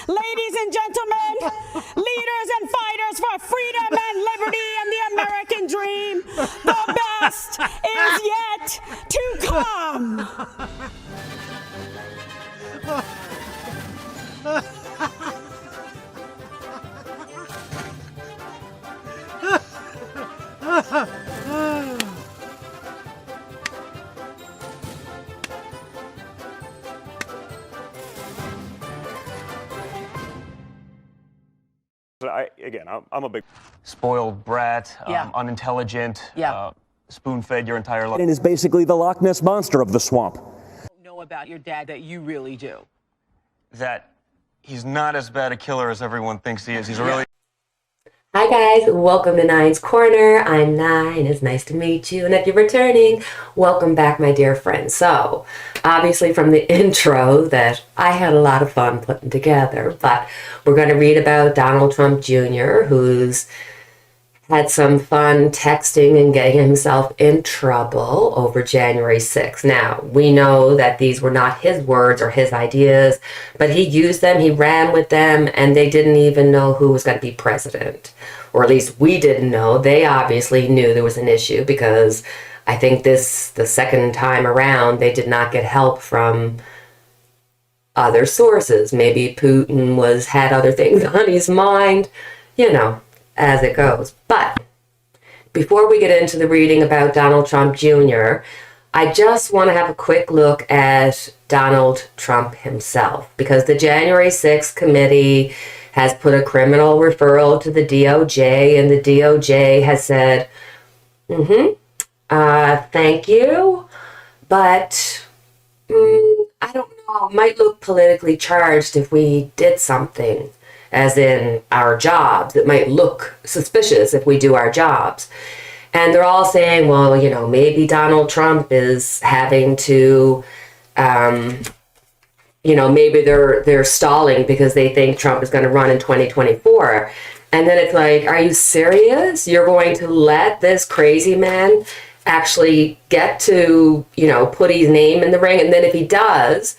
Ladies and gentlemen, leaders and fighters for freedom and liberty and the American dream, the best is yet to come. I'm a big spoiled brat, unintelligent, spoon-fed your entire life. And is basically the Loch Ness Monster of the swamp. Know about your dad that you really do. That he's not as bad a killer as everyone thinks he is. He's a really... Hi guys, welcome to Nine's Corner. I'm Nine, it's nice to meet you. And if you're returning, welcome back, my dear friends. So, obviously from the intro that I had a lot of fun putting together, but we're going to read about Donald Trump Jr., who's had some fun texting and getting himself in trouble over January 6th. Now, we know that these were not his words or his ideas, but he used them, he ran with them, and they didn't even know who was going to be president. Or at least we didn't know. They obviously knew there was an issue because I think the second time around, they did not get help from other sources. Maybe Putin had other things on his mind, as it goes. But before we get into the reading about Donald Trump Jr., I just want to have a quick look at Donald Trump himself, because the January 6th committee has put a criminal referral to the DOJ, and the DOJ has said, thank you, but I don't know, it might look politically charged if we did something. As in our jobs. It might look suspicious if we do our jobs. And they're all saying, well, maybe Donald Trump is having to, maybe they're stalling because they think Trump is going to run in 2024. And then it's like, are you serious? You're going to let this crazy man actually get to, put his name in the ring? And then if he does,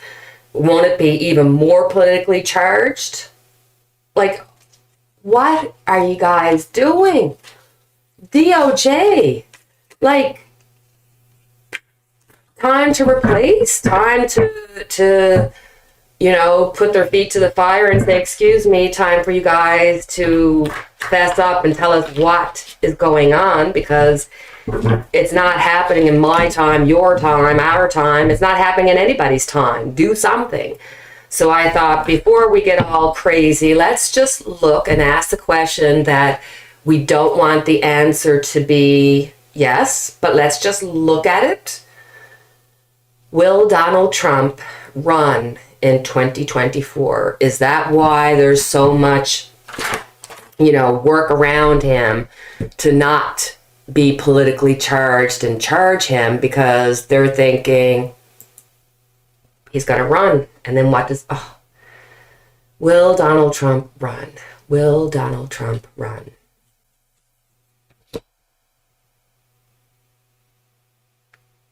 won't it be even more politically charged? Like, what are you guys doing? DOJ, time to replace, time to put their feet to the fire and say, excuse me, time for you guys to fess up and tell us what is going on, because it's not happening in my time, your time, our time. It's not happening in anybody's time. Do something. So I thought, before we get all crazy, let's just look and ask the question that we don't want the answer to be yes, but let's just look at it. Will Donald Trump run in 2024? Is that why there's so much, work around him to not be politically charged and charge him? Because they're thinking he's going to run. And then will Donald Trump run? Will Donald Trump run?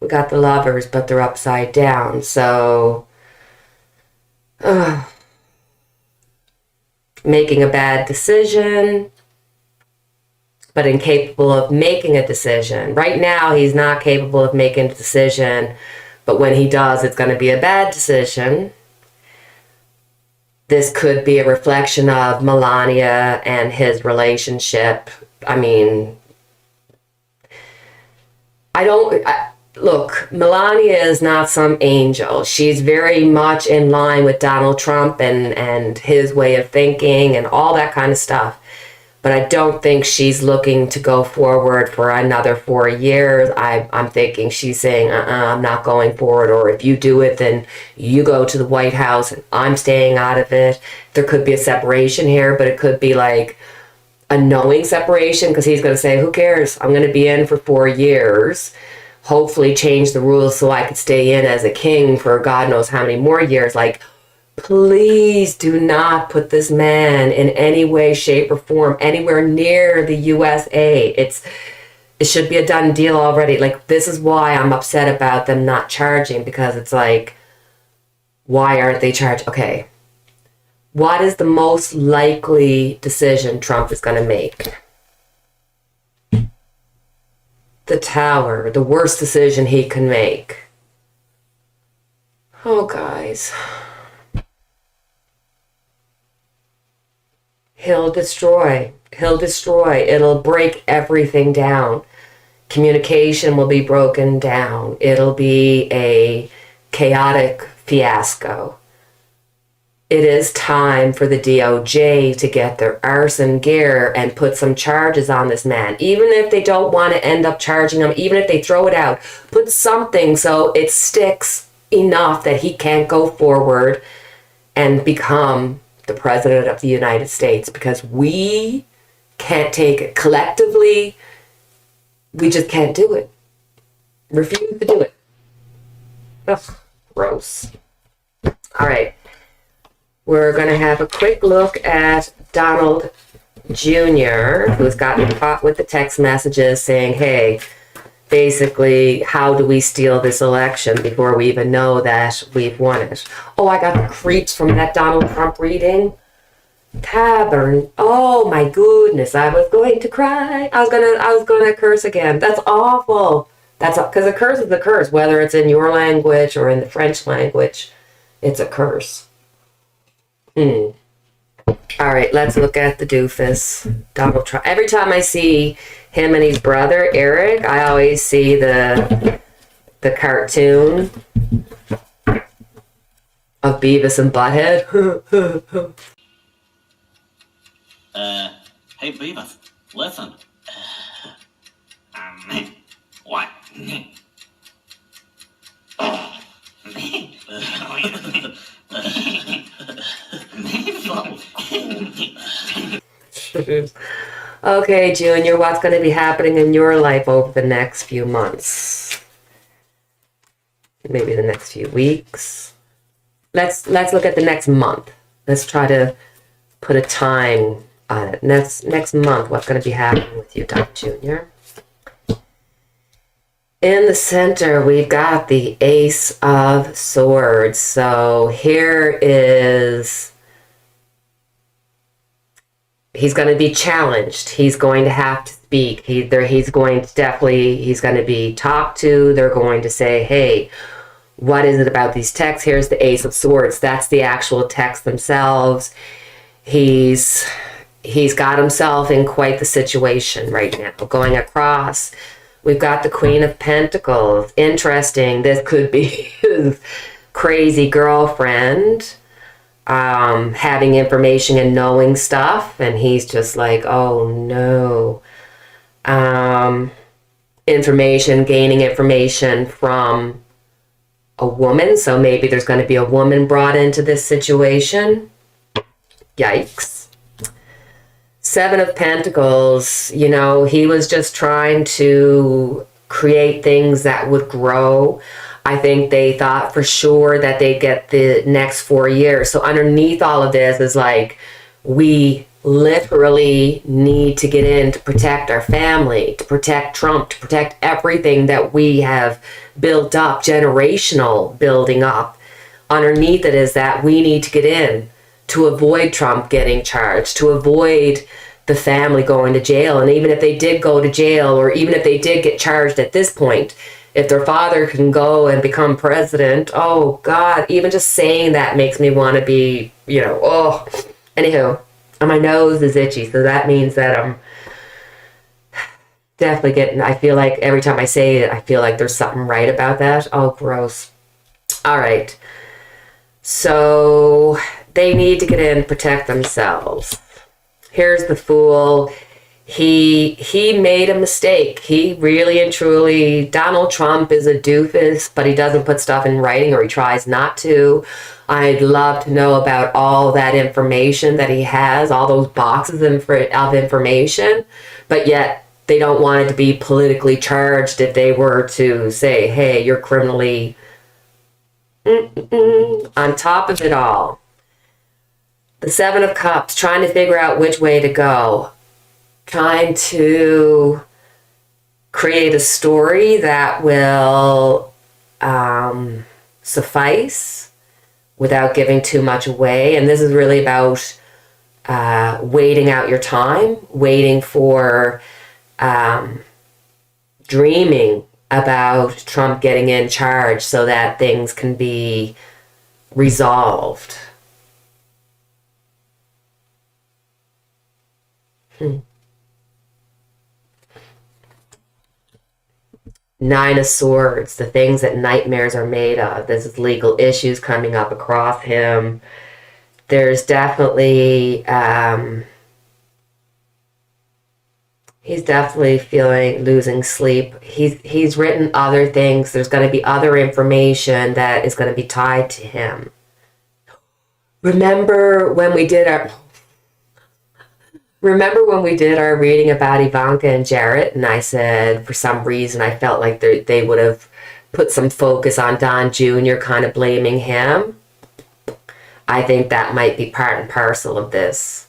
We got the Lovers, but they're upside down. So, making a bad decision, but incapable of making a decision. Right now, he's not capable of making a decision, but when he does, it's going to be a bad decision. This could be a reflection of Melania and his relationship. I mean, look, Melania is not some angel. She's very much in line with Donald Trump and his way of thinking and all that kind of stuff. But I don't think she's looking to go forward for another 4 years. I'm thinking she's saying, I'm not going forward. Or if you do it, then you go to the White House and I'm staying out of it. There could be a separation here, but it could be like a knowing separation, because he's going to say, who cares? I'm going to be in for 4 years. Hopefully change the rules so I could stay in as a king for God knows how many more years. Like, please do not put this man in any way, shape, or form anywhere near the USA. it should be a done deal already. Like, this is why I'm upset about them not charging, because it's like, why aren't they charged? Okay. What is the most likely decision Trump is going to make? The Tower, the worst decision he can make. Oh, guys. He'll destroy. He'll destroy. It'll break everything down. Communication will be broken down. It'll be a chaotic fiasco. It is time for the DOJ to get their arse in gear and put some charges on this man. Even if they don't want to end up charging him, even if they throw it out, put something so it sticks enough that he can't go forward and become the president of the United States, because we can't take it collectively. We just can't do it. Refuse to do it. Ugh, gross. All right. We're going to have a quick look at Donald Jr., who's gotten caught with the text messages saying, hey, basically, how do we steal this election before we even know that we've won it? Oh, I got the creeps from that Donald Trump reading. Tavern. Oh my goodness, I was going to cry. I was gonna curse again. That's awful. That's because a curse is a curse, whether it's in your language or in the French language. It's a curse. All right, let's look at the doofus, Donald Trump. Every time I see him and his brother Eric, I always see the cartoon of Beavis and Butthead. Hey Beavis, listen. What? Okay, Junior, what's going to be happening in your life over the next few months? Maybe the next few weeks. Let's look at the next month. Let's try to put a time on it. Next month, what's going to be happening with you, Don Junior? In the center, we've got the Ace of Swords. So here is, he's going to be challenged. He's going to have to speak. He's going to be talked to. They're going to say, hey, what is it about these texts? Here's the Ace of Swords. That's the actual texts themselves. He's got himself in quite the situation right now. Going across, we've got the Queen of Pentacles. Interesting. This could be his crazy girlfriend having information and knowing stuff. And he's just like, oh no. Gaining information from a woman. So maybe there's going to be a woman brought into this situation. Yikes. Seven of Pentacles, he was just trying to create things that would grow. I think they thought for sure that they'd get the next 4 years. So underneath all of this is like, we literally need to get in to protect our family, to protect Trump, to protect everything that we have built up, generational building up. Underneath it is that we need to get in to avoid Trump getting charged, to avoid the family going to jail. And even if they did go to jail, or even if they did get charged at this point, if their father can go and become president, oh God, even just saying that makes me want to be, Anywho, my nose is itchy, so that means that I'm definitely I feel like every time I say it, I feel like there's something right about that. Oh, gross. All right. So they need to get in, protect themselves. Here's the Fool. He made a mistake. He really and truly, Donald Trump is a doofus, but he doesn't put stuff in writing, or he tries not to. I'd love to know about all that information that he has, all those boxes of information, but yet they don't want it to be politically charged if they were to say, hey, you're criminally on top of it all. The Seven of Cups, trying to figure out which way to go. Trying to create a story that will suffice without giving too much away. And this is really about waiting out your time, waiting for dreaming about Trump getting in charge so that things can be resolved. Nine of Swords, the things that nightmares are made of. This is legal issues coming up across him. There's definitely, he's definitely losing sleep. He's written other things. There's going to be other information that is going to be tied to him. Remember when we did our reading about Ivanka and Jarrett, and I said for some reason I felt like they would have put some focus on Don Jr., kind of blaming him. I think that might be part and parcel of this.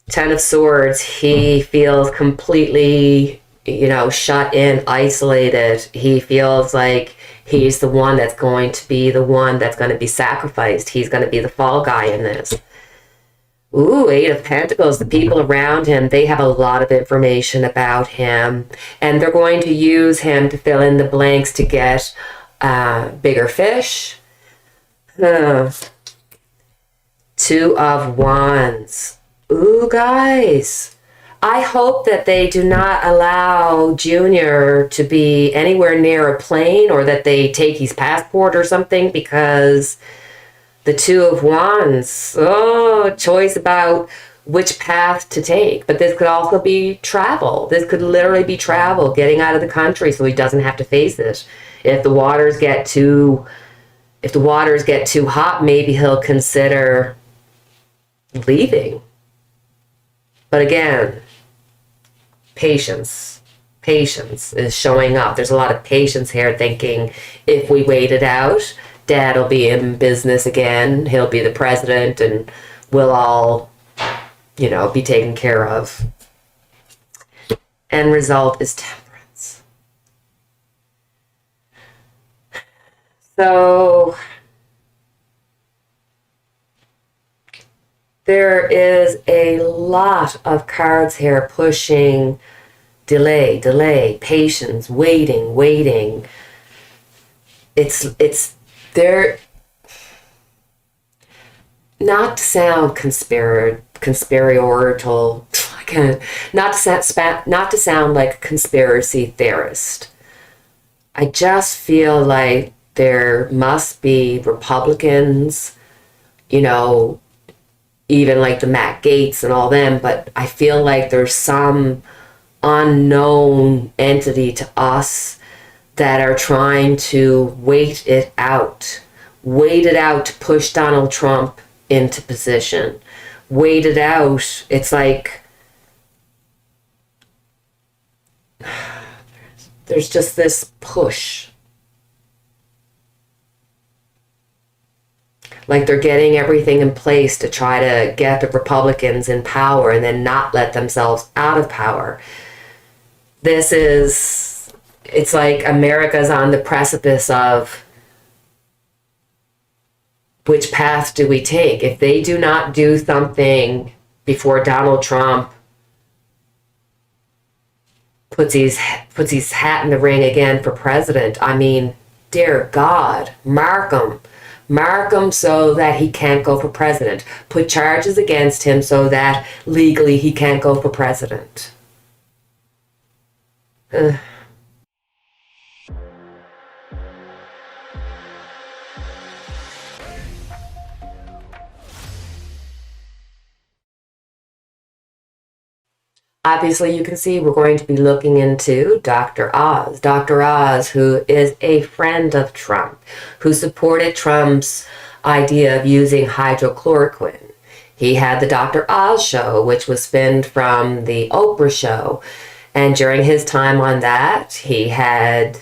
Ten of Swords, he feels completely, shut in, isolated. He feels like he's the one that's going to be sacrificed. He's going to be the fall guy in this. Ooh, Eight of Pentacles, the people around him, they have a lot of information about him, and they're going to use him to fill in the blanks to get bigger fish. Two of Wands. Ooh, guys, I hope that they do not allow Junior to be anywhere near a plane, or that they take his passport or something, because the Two of Wands, choice about which path to take. But this could also be travel. This could literally be travel, getting out of the country so he doesn't have to face it. If the waters get too hot, maybe he'll consider leaving. But again, patience. Patience is showing up. There's a lot of patience here, thinking if we wait it out, Dad will be in business again. He'll be the president, and we'll all, be taken care of. End result is Temperance. So there is a lot of cards here pushing delay, patience, waiting. It's there, not to sound conspiratorial, not to sound like a conspiracy theorist. I just feel like there must be Republicans, even like the Matt Gaetz and all them, but I feel like there's some unknown entity to us that are trying to wait it out to push Donald Trump into position. Wait it out. It's like there's just this push. Like they're getting everything in place to try to get the Republicans in power and then not let themselves out of power. It's like America's on the precipice of which path do we take? If they do not do something before Donald Trump puts his hat in the ring again for president, I mean, dear God, mark him so that he can't go for president. Put charges against him so that legally he can't go for president. Obviously, you can see we're going to be looking into Dr. Oz. Dr. Oz, who is a friend of Trump, who supported Trump's idea of using hydrochloroquine. He had the Dr. Oz show, which was spinned from the Oprah show. And during his time on that, he had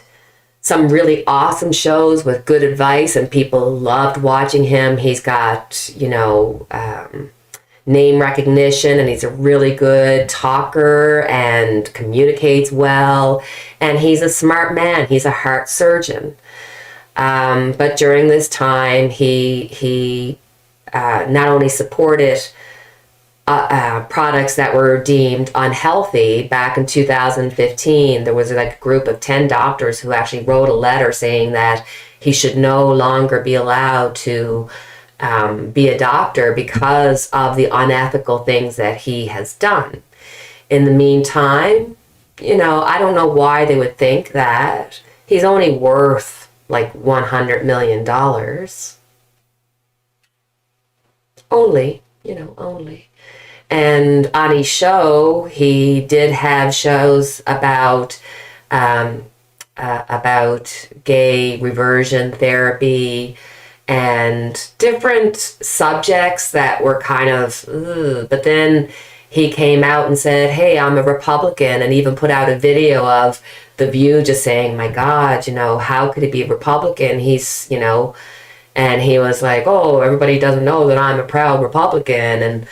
some really awesome shows with good advice, and people loved watching him. He's got, name recognition, and he's a really good talker and communicates well, and he's a smart man. He's a heart surgeon. But during this time, he not only supported products that were deemed unhealthy. Back in 2015, there was like a group of 10 doctors who actually wrote a letter saying that he should no longer be allowed to be a doctor because of the unethical things that he has done. In the meantime, you know, I don't know why they would think that. He's only worth like $100 million. Only, you know, only. And on his show, he did have shows about gay reversion therapy and different subjects that were kind of, ugh. But then he came out and said, hey, I'm a Republican, and even put out a video of The View just saying, my God, you know, how could he be a Republican? He's, you know, and he was like, oh, everybody doesn't know that I'm a proud Republican. And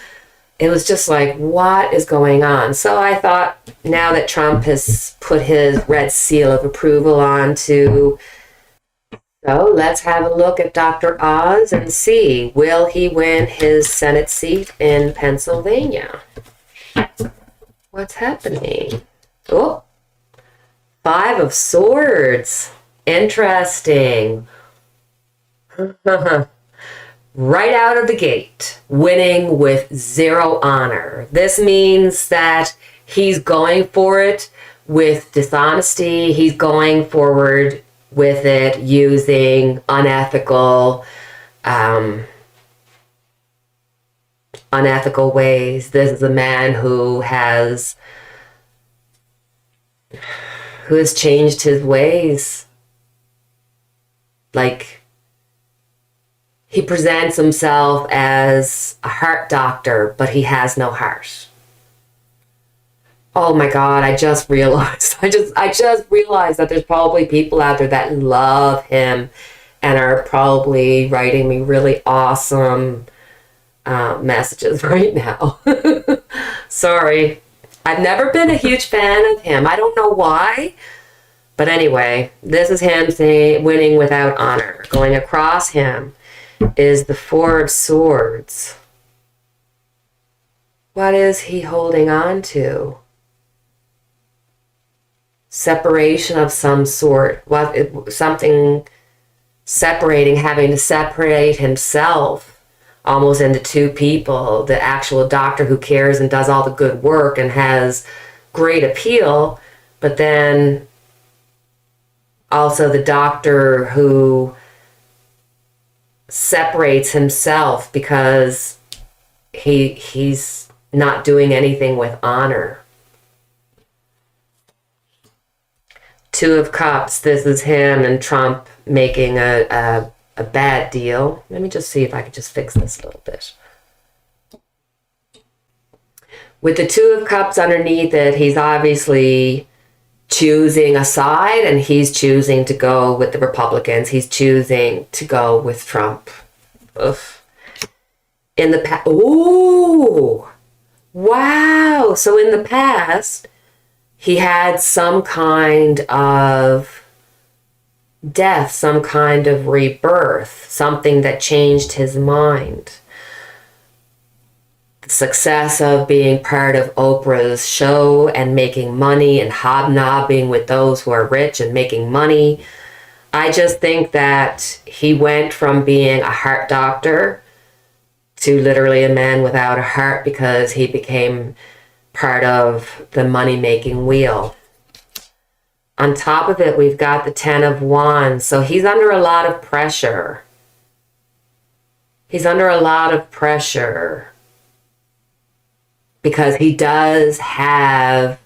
it was just like, what is going on? So I thought, now that Trump has put his red seal of approval onto, so let's have a look at Dr. Oz and see, will he win his Senate seat in Pennsylvania? What's happening? Oh, 5 of Swords. Interesting. Right out of the gate, winning with 0 honor. This means that he's going for it with dishonesty. He's going forward with it using unethical ways. This is a man who has changed his ways. Like, he presents himself as a heart doctor, but he has no heart. Oh my God, I just realized. I just realized that there's probably people out there that love him and are probably writing me really awesome messages right now. Sorry. I've never been a huge fan of him. I don't know why. But anyway, this is him saying winning without honor. Going across him is the 4 of Swords. What is he holding on to? Separation of some sort. Something separating, having to separate himself almost into 2 people. The actual doctor who cares and does all the good work and has great appeal, but then also the doctor who separates himself because he's not doing anything with honor. 2 of Cups, this is him and Trump making a bad deal. Let me just see if I can just fix this a little bit. With the 2 of Cups underneath it, he's obviously choosing a side, and he's choosing to go with the Republicans. He's choosing to go with Trump. Ugh. In the past, ooh, wow. So in the past, he had some kind of death, some kind of rebirth, something that changed his mind. The success of being part of Oprah's show and making money and hobnobbing with those who are rich and making money. I just think that he went from being a heart doctor to literally a man without a heart because he became part of the money-making wheel. On top of it, we've got the 10 of Wands. So he's under a lot of pressure. He's under a lot of pressure because he does have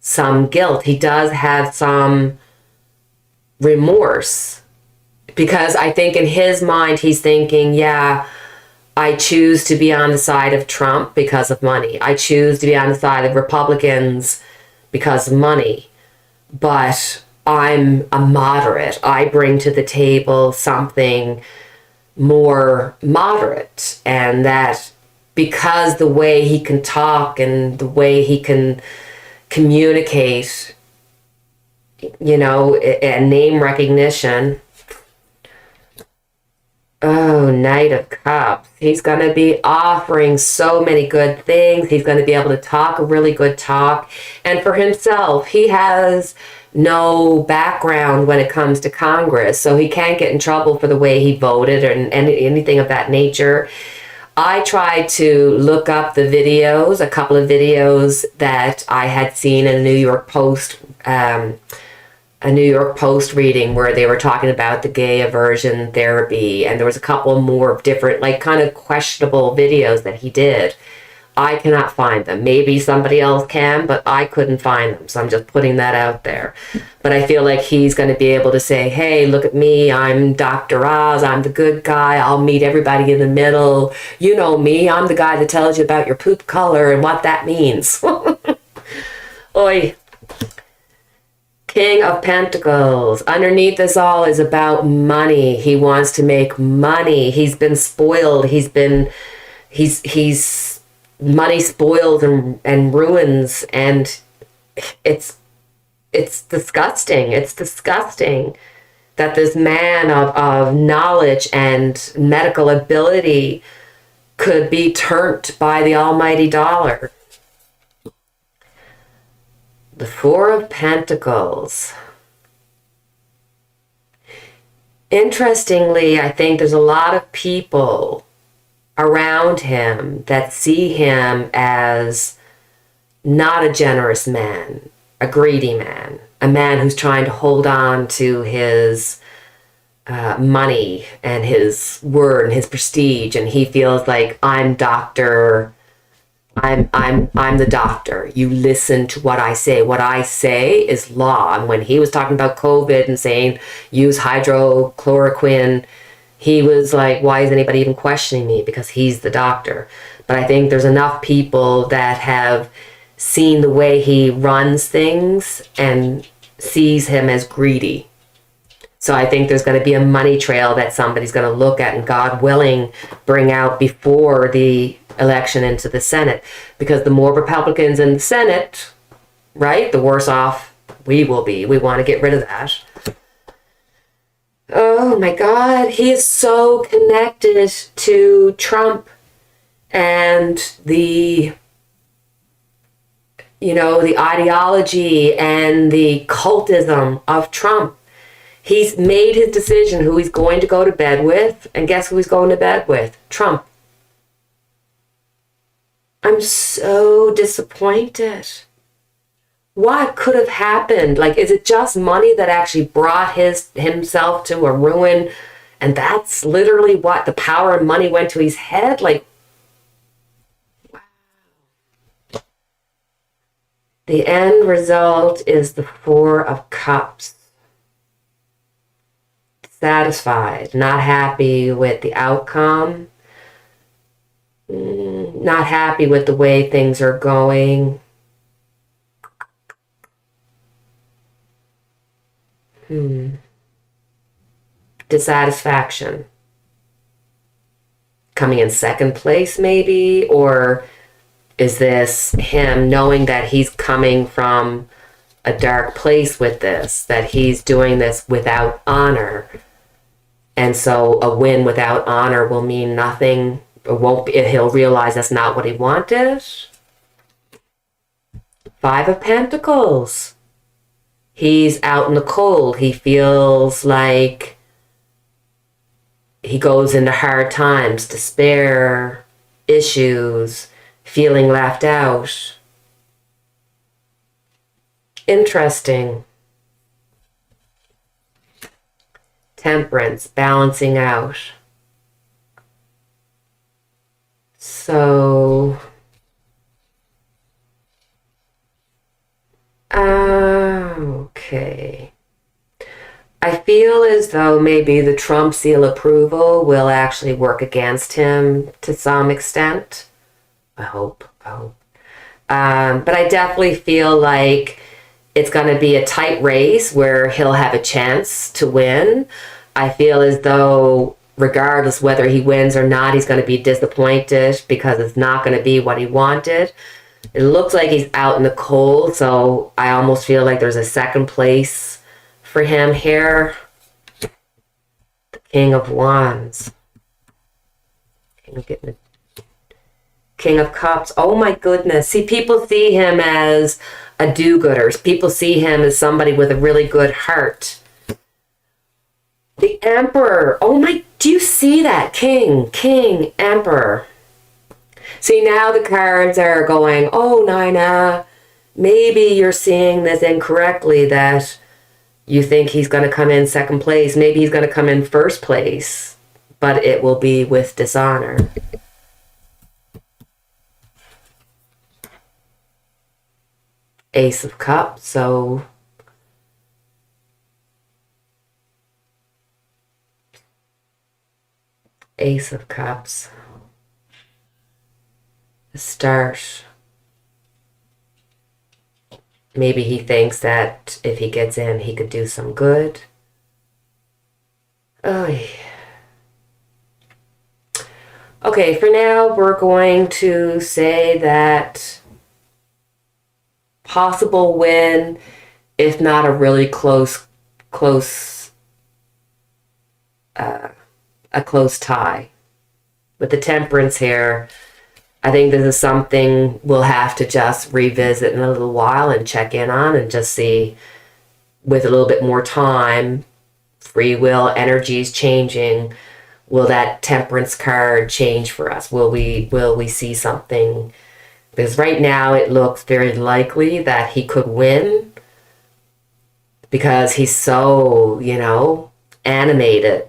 some guilt. He does have some remorse. Because I think in his mind, he's thinking, yeah, I choose to be on the side of Trump because of money. I choose to be on the side of Republicans because of money. But I'm a moderate. I bring to the table something more moderate. And that because the way he can talk and the way he can communicate, you know, and name recognition. Oh, Knight of Cups. He's going to be offering so many good things. He's going to be able to talk a really good talk. And for himself, he has no background when it comes to Congress, so he can't get in trouble for the way he voted or anything of that nature. I tried to look up the videos, a couple of videos that I had seen in a New York Post reading where they were talking about the gay aversion therapy, and there was a couple more different, like, kind of questionable videos that he did. I cannot find them. Maybe somebody else can, but I couldn't find them, so I'm just putting that out there. But I feel like he's going to be able to say, hey, look at me, I'm Dr. Oz, I'm the good guy, I'll meet everybody in the middle. You know me, I'm the guy that tells you about your poop color and what that means. Oi. King of Pentacles. Underneath this all is about money. He wants to make money. He's been spoiled. He's money spoils and ruins, and it's disgusting. It's disgusting that this man of knowledge and medical ability could be turned by the almighty dollar. The Four of Pentacles. Interestingly, I think there's a lot of people around him that see him as not a generous man, a greedy man, a man who's trying to hold on to his money and his word and his prestige, and he feels like I'm the doctor. You listen to what I say. What I say is law. And when he was talking about COVID and saying use hydrochloroquine, he was like, why is anybody even questioning me? Because he's the doctor. But I think there's enough people that have seen the way he runs things and sees him as greedy. So I think there's going to be a money trail that somebody's going to look at and, God willing, bring out before the election into the Senate. Because the more Republicans in the Senate, right, the worse off we will be. We want to get rid of that. Oh my God, he is so connected to Trump and the ideology and the cultism of Trump. He's made his decision who he's going to go to bed with, and guess who he's going to bed with? Trump. I'm so disappointed. What could have happened? Like, is it just money that actually brought himself to a ruin? And that's literally what the power of money went to his head? Like, wow. The end result is the Four of Cups. Satisfied, not happy with the outcome, not happy with the way things are going. Dissatisfaction. Coming in second place, maybe? Or is this him knowing that he's coming from a dark place with this, that he's doing this without honor? And so a win without honor will mean nothing. He'll realize that's not what he wanted. Five of Pentacles. He's out in the cold. He feels like he goes into hard times, despair, issues, feeling left out. Interesting. Temperance, balancing out. So, okay. I feel as though maybe the Trump seal approval will actually work against him to some extent. I hope. But I definitely feel like it's going to be a tight race where he'll have a chance to win. I feel as though regardless whether he wins or not, he's going to be disappointed because it's not going to be what he wanted. It looks like he's out in the cold, so I almost feel like there's a second place for him here. The King of Wands. King of Cups. Oh my goodness. See, people see him as a do-gooder. People see him as somebody with a really good heart. The Emperor. Oh my, do you see that? King, Emperor. See, now the cards are going, oh, Nina, maybe you're seeing this incorrectly, that you think he's going to come in second place. Maybe he's going to come in first place, but it will be with dishonor. Ace of Cups, so Ace of Cups. The start. Maybe he thinks that if he gets in, he could do some good. Oh, yeah. Okay, for now, we're going to say that possible win, if not a really close tie. With the Temperance here, I think this is something we'll have to just revisit in a little while and check in on and just see, with a little bit more time, free will, energies changing, will that Temperance card change for us? Will we see something? Because right now it looks very likely that he could win because he's so, animated.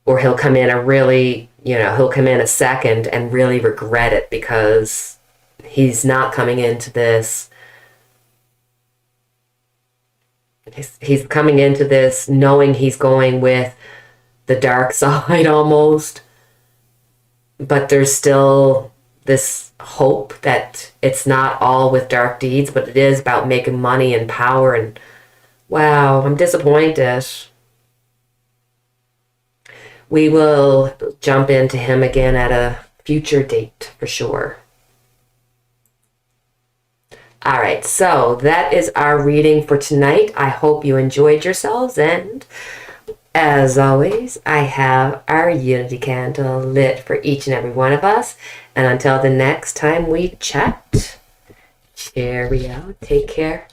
Or he'll come in he'll come in a second and really regret it because he's not coming into this. He's coming into this knowing he's going with the dark side almost. But there's still this hope that it's not all with dark deeds, but it is about making money and power. And wow, I'm disappointed. We will jump into him again at a future date for sure. All right, so that is our reading for tonight. I hope you enjoyed yourselves, and as always, I have our unity candle lit for each and every one of us. And until the next time we chat, cheerio, take care.